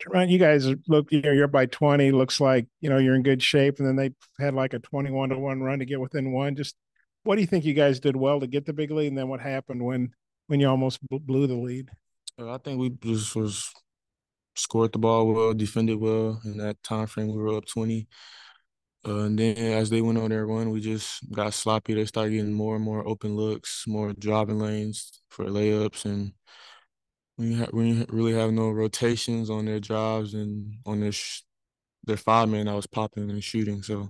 Right, you guys look, you're by 20, looks like, you're in good shape. And then they had like a 21-1 run to get within one. Just what do you think you guys did well to get the big lead? And then what happened when you almost blew the lead? I think we just was scored the ball well, defended well in that time frame. We were up 20. And then as they went on their run, we just got sloppy. They started getting more and more open looks, more driving lanes for layups, and we didn't really have no rotations on their drives and on their five man that was popping and shooting. So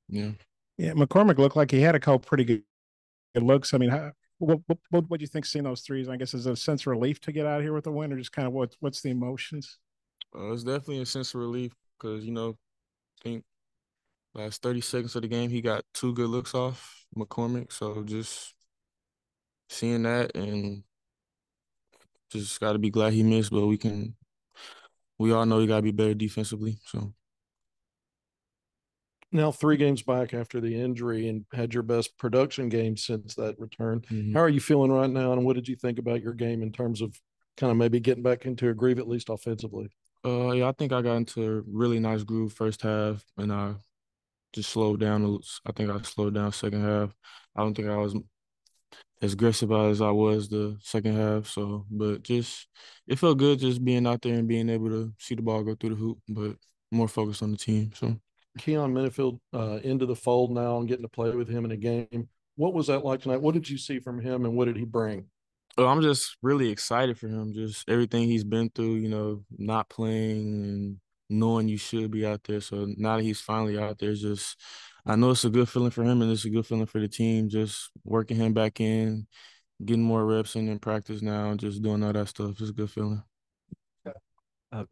yeah. Yeah, McCormick looked like he had a couple pretty good looks. I mean, what do you think seeing those threes? I guess is it a sense of relief to get out of here with a win, or just kind of what's the emotions? It's definitely a sense of relief because I think last 30 seconds of the game he got two good looks off McCormick. So just seeing that and just got to be glad he missed, but we all know he got to be better defensively. So Now 3 games back after the injury and had your best production game since that return. mhm. How are you feeling right now? And what did you think about your game in terms of kind of maybe getting back into a groove, at least offensively? Yeah, I think I got into a really nice groove first half, and I just slowed down. I think I slowed down second half. I don't think I was as aggressive as I was the second half. So, but just it felt good just being out there and being able to see the ball go through the hoop, but more focused on the team. So. Keon Minifield into the fold now and getting to play with him in a game. What was that like tonight? What did you see from him and what did he bring? I'm just really excited for him. Just everything he's been through, not playing and knowing you should be out there. So now that he's finally out there, just I know it's a good feeling for him and it's a good feeling for the team. Just working him back in, getting more reps in practice now, and just doing all that stuff. It's a good feeling.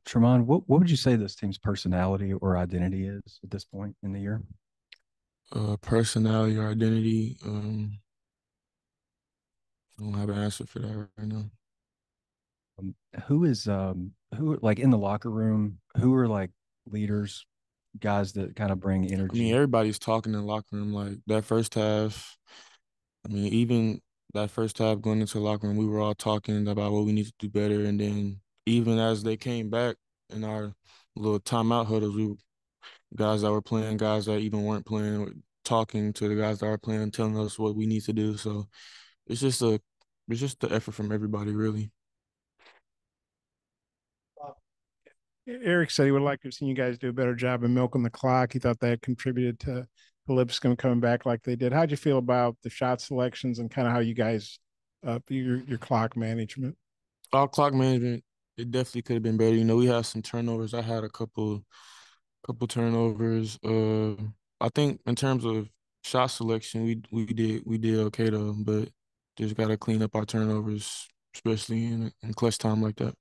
Tramon, what would you say this team's personality or identity is at this point in the year? Personality or identity. I don't have an answer for that right now. Um, who like in the locker room? Who are like leaders, guys that kind of bring I mean, energy? everybody's talking in the locker room. Like that first half, I mean, even that first half going into the locker room, we were all talking about what we need to do better. And then even as they came back in our little timeout huddles, guys that were playing, guys that even weren't playing, were talking to the guys that are playing, telling us what we need to do. So it's just a it's just the effort from everybody, really. Eric said he would like to have seen you guys do a better job of milking the clock. He thought that contributed to Lipscomb coming back like they did. How'd you feel about the shot selections and kind of how you guys your clock management? Our clock management, it definitely could have been better. We had some turnovers. I had a couple turnovers. I think in terms of shot selection, we did okay though, but just gotta clean up our turnovers, especially in clutch time like that.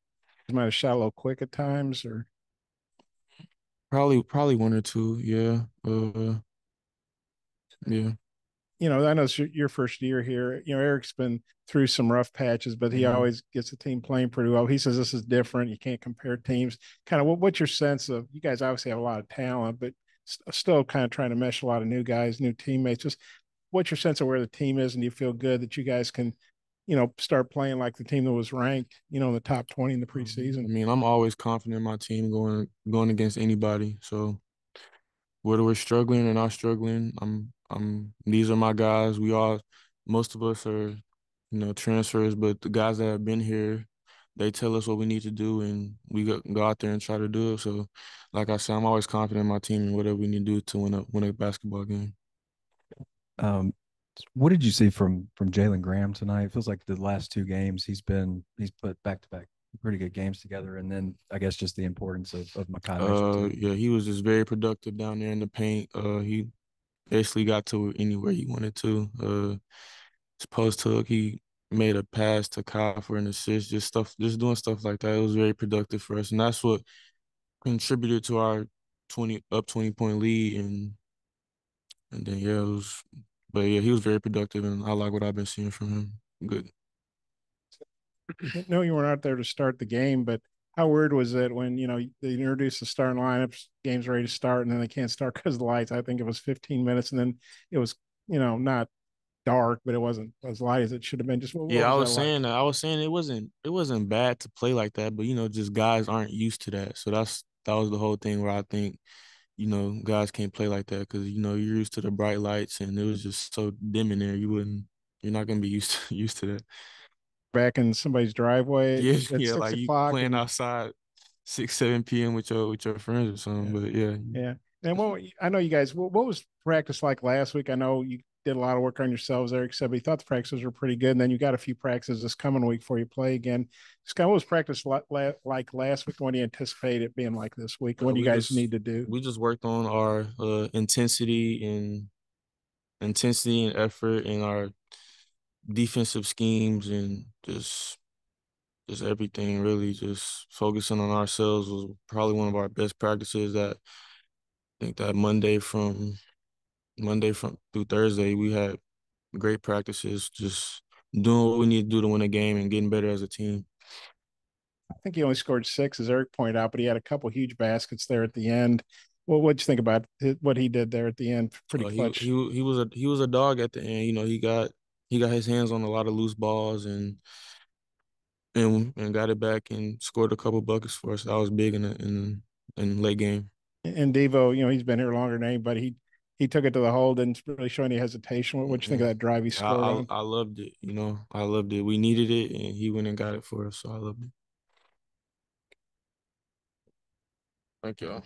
You might have shot a little quick at times, or Probably one or two, yeah. Yeah. I know it's your first year here. Eric's been through some rough patches, but he Mhm. always gets the team playing pretty well. He says this is different. You can't compare teams. Kind of what's your sense of you guys obviously have a lot of talent, but still kind of trying to mesh a lot of new guys, new teammates. Just what's your sense of where the team is, and do you feel good that you guys can, start playing like the team that was ranked, in the top 20 in the I preseason? mean, I'm always confident in my team going against anybody. So whether we're struggling or not struggling, these are my guys. Most of us are, transfers, but the guys that have been here, they tell us what we need to do and we go out there and try to do it. So like I said, I'm always confident in my team and whatever we need to do to win a basketball game. Um, what did you see from Jalen Graham tonight? It feels like the last 2 games he's put back to back pretty good games together, and then I guess just the importance of Makai Mitchell too. Yeah, he was just very productive down there in the paint. He basically got to anywhere he wanted to. His post hook, he made a pass to Kyle for an assist, just doing stuff like that. It was very productive for us, and that's what contributed to our 20-point lead. And then yeah, but yeah, he was very productive, and I like what I've been seeing from him. Good. No, you weren't out there to start the game, but how weird was it when they introduced the starting lineups, game's ready to start, and then they can't start because of the lights. I think it was 15 minutes, and then it was not dark, but it wasn't as light as it should have been. Just what Yeah, I was that was like? saying that. I was saying it wasn't bad to play like that, but just guys aren't used to that. So that was the whole thing where I think, guys can't play like that because you're used to the bright lights and it was just so dim in there. You're not gonna be used to used to that. Back in somebody's driveway Yeah, at yeah, six like you o'clock playing and outside 6, 7 p.m. with your friends or something. yeah. But yeah, Yeah. And I know you guys, what was practice like last week? I know you did a lot of work on yourselves, Eric said, but he thought the practices were pretty good. And then you got a few practices this coming week before you play again. Just kind of what was practice like last week? What do you anticipate it being like this week? What do you we guys just need to do? we just worked on our intensity and effort and our defensive schemes and just everything really just focusing on ourselves was probably one of our best practices. That I think that Monday from through Thursday we had great practices, just doing what we need to do to win a game and getting better as a team. I think he only scored six, as Eric pointed out, but he had a couple huge baskets there at the end. Well, what'd you think about what he did there at the end? Pretty He clutch. he he was a dog at the end. He got his hands on a lot of loose balls and got it back and scored a couple buckets for us. That was big in late game. And Devo, he's been here longer than anybody. He took it to the hole, didn't really show any hesitation. What'd you think of Mm-mm. that drive he I, scored I on? I loved it. I loved it. We needed it, and he went and got it for us. So I loved it. Thank you.